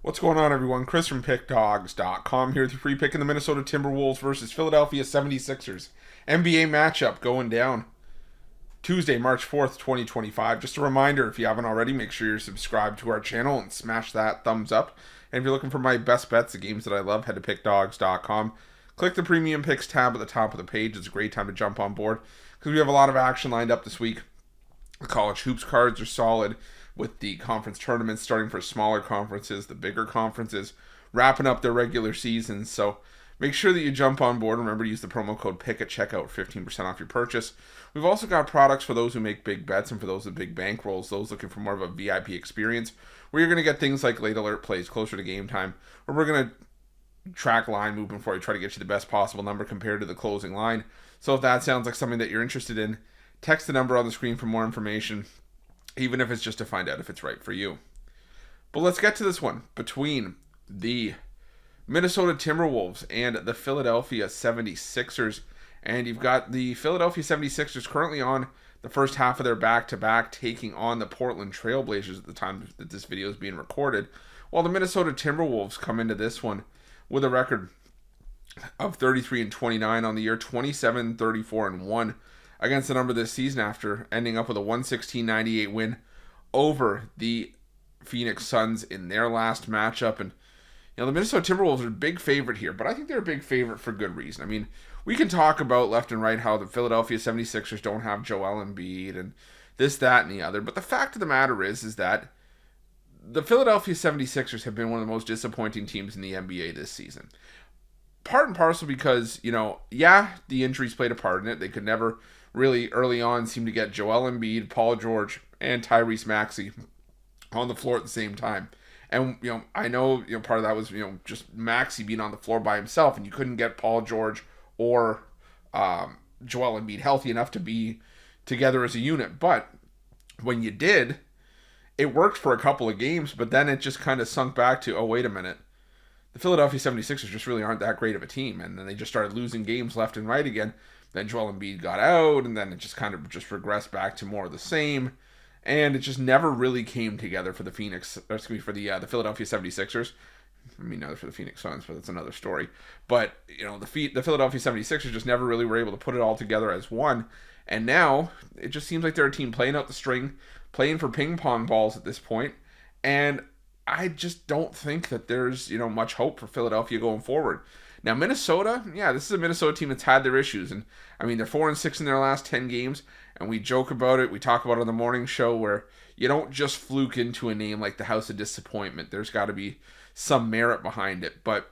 What's going on, everyone? Chris from Pickdawgz.com here with your free pick in the Minnesota Timberwolves versus Philadelphia 76ers. NBA matchup going down Tuesday, March 4th, 2025. Just a reminder, if you haven't already, make sure you're subscribed to our channel and smash that thumbs up. And if you're looking for my best bets, the games that I love, head to Pickdawgz.com. Click the Premium Picks tab at the top of the page. It's a great time to jump on board because we have a lot of action lined up this week. The college hoops cards are solid, with the conference tournaments starting for smaller conferences, the bigger conferences wrapping up their regular seasons. So make sure that you jump on board. Remember to use the promo code PICK at checkout, 15% off your purchase. We've also got products for those who make big bets and for those with big bankrolls, those looking for more of a VIP experience, where you're going to get things like late alert plays closer to game time, where we're going to track line movement for you, try to get you the best possible number compared to the closing line. So if that sounds like something that you're interested in, text the number on the screen for more information, even if it's just to find out if it's right for you. But let's get to this one between the Minnesota Timberwolves and the Philadelphia 76ers. And you've got the Philadelphia 76ers currently on the first half of their back-to-back, taking on the Portland Trail Blazers at the time that this video is being recorded, while the Minnesota Timberwolves come into this one with a record of 33-29 on the year, 27-34-1 against the number this season, after ending up with a 116-98 win over the Phoenix Suns in their last matchup. And the Minnesota Timberwolves are a big favorite here, but I think they're a big favorite for good reason. I mean, we can talk about left and right how the Philadelphia 76ers don't have Joel Embiid and this, that, and the other, but the fact of the matter is that the Philadelphia 76ers have been one of the most disappointing teams in the NBA this season. Part and parcel because, the injuries played a part in it. They could never really early on seem to get Joel Embiid, Paul George, and Tyrese Maxey on the floor at the same time. And, I know, part of that was, just Maxey being on the floor by himself, and you couldn't get Paul George or Joel Embiid healthy enough to be together as a unit. But when you did, it worked for a couple of games, but then it just kind of sunk back to, oh, wait a minute. The Philadelphia 76ers just really aren't that great of a team. And then they just started losing games left and right again. Then Joel Embiid got out, and then it just kind of just regressed back to more of the same. And it just never really came together for the Philadelphia 76ers. I mean, now for the Phoenix Suns, but that's another story. But, the Philadelphia 76ers just never really were able to put it all together as one. And now it just seems like they're a team playing out the string, playing for ping pong balls at this point. And I just don't think that there's, much hope for Philadelphia going forward. Now, Minnesota, this is a Minnesota team that's had their issues. And, they're 4-6 in their last 10 games. And we joke about it. We talk about it on the morning show where you don't just fluke into a name like the House of Disappointment. There's got to be some merit behind it. But,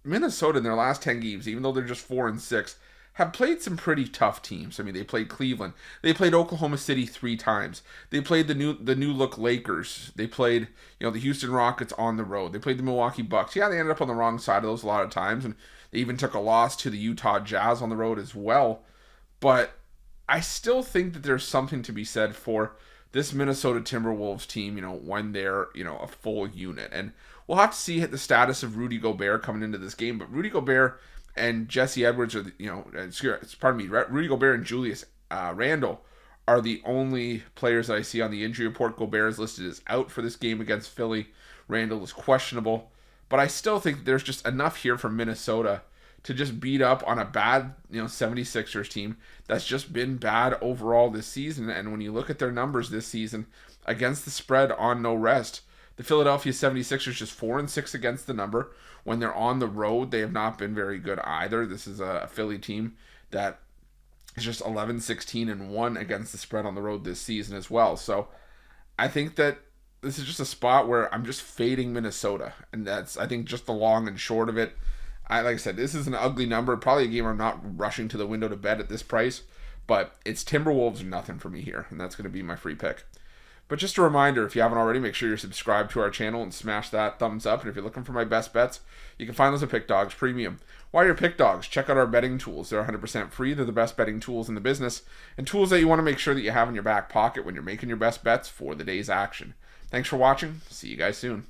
Minnesota in their last 10 games, even though they're just 4-6, have played some pretty tough teams. They played Cleveland. They played Oklahoma City 3 times. They played the new look Lakers. They played, the Houston Rockets on the road. They played the Milwaukee Bucks. Yeah, they ended up on the wrong side of those a lot of times, and they even took a loss to the Utah Jazz on the road as well. But I still think that there's something to be said for this Minnesota Timberwolves team, when they're, a full unit. And we'll have to see the status of Rudy Gobert coming into this game. But Rudy Gobert and Jesse Edwards Rudy Gobert and Julius Randle are the only players that I see on the injury report. Gobert is listed as out for this game against Philly. Randle is questionable. But I still think there's just enough here from Minnesota to just beat up on a bad, 76ers team that's just been bad overall this season. And when you look at their numbers this season against the spread on no rest, the Philadelphia 76ers just 4-6 against the number. When they're on the road, they have not been very good either. This is a Philly team that is just 11-16-1 against the spread on the road this season as well. So I think that this is just a spot where I'm just fading Minnesota. And that's, I think, just the long and short of it. Like I said, this is an ugly number. Probably a game I'm not rushing to the window to bet at this price. But it's Timberwolves or nothing for me here. And that's going to be my free pick. But just a reminder, if you haven't already, make sure you're subscribed to our channel and smash that thumbs up. And if you're looking for my best bets, you can find those at Pickdawgz Premium. While you're Pickdawgz, check out our betting tools. They're 100% free. They're the best betting tools in the business, and tools that you want to make sure that you have in your back pocket when you're making your best bets for the day's action. Thanks for watching. See you guys soon.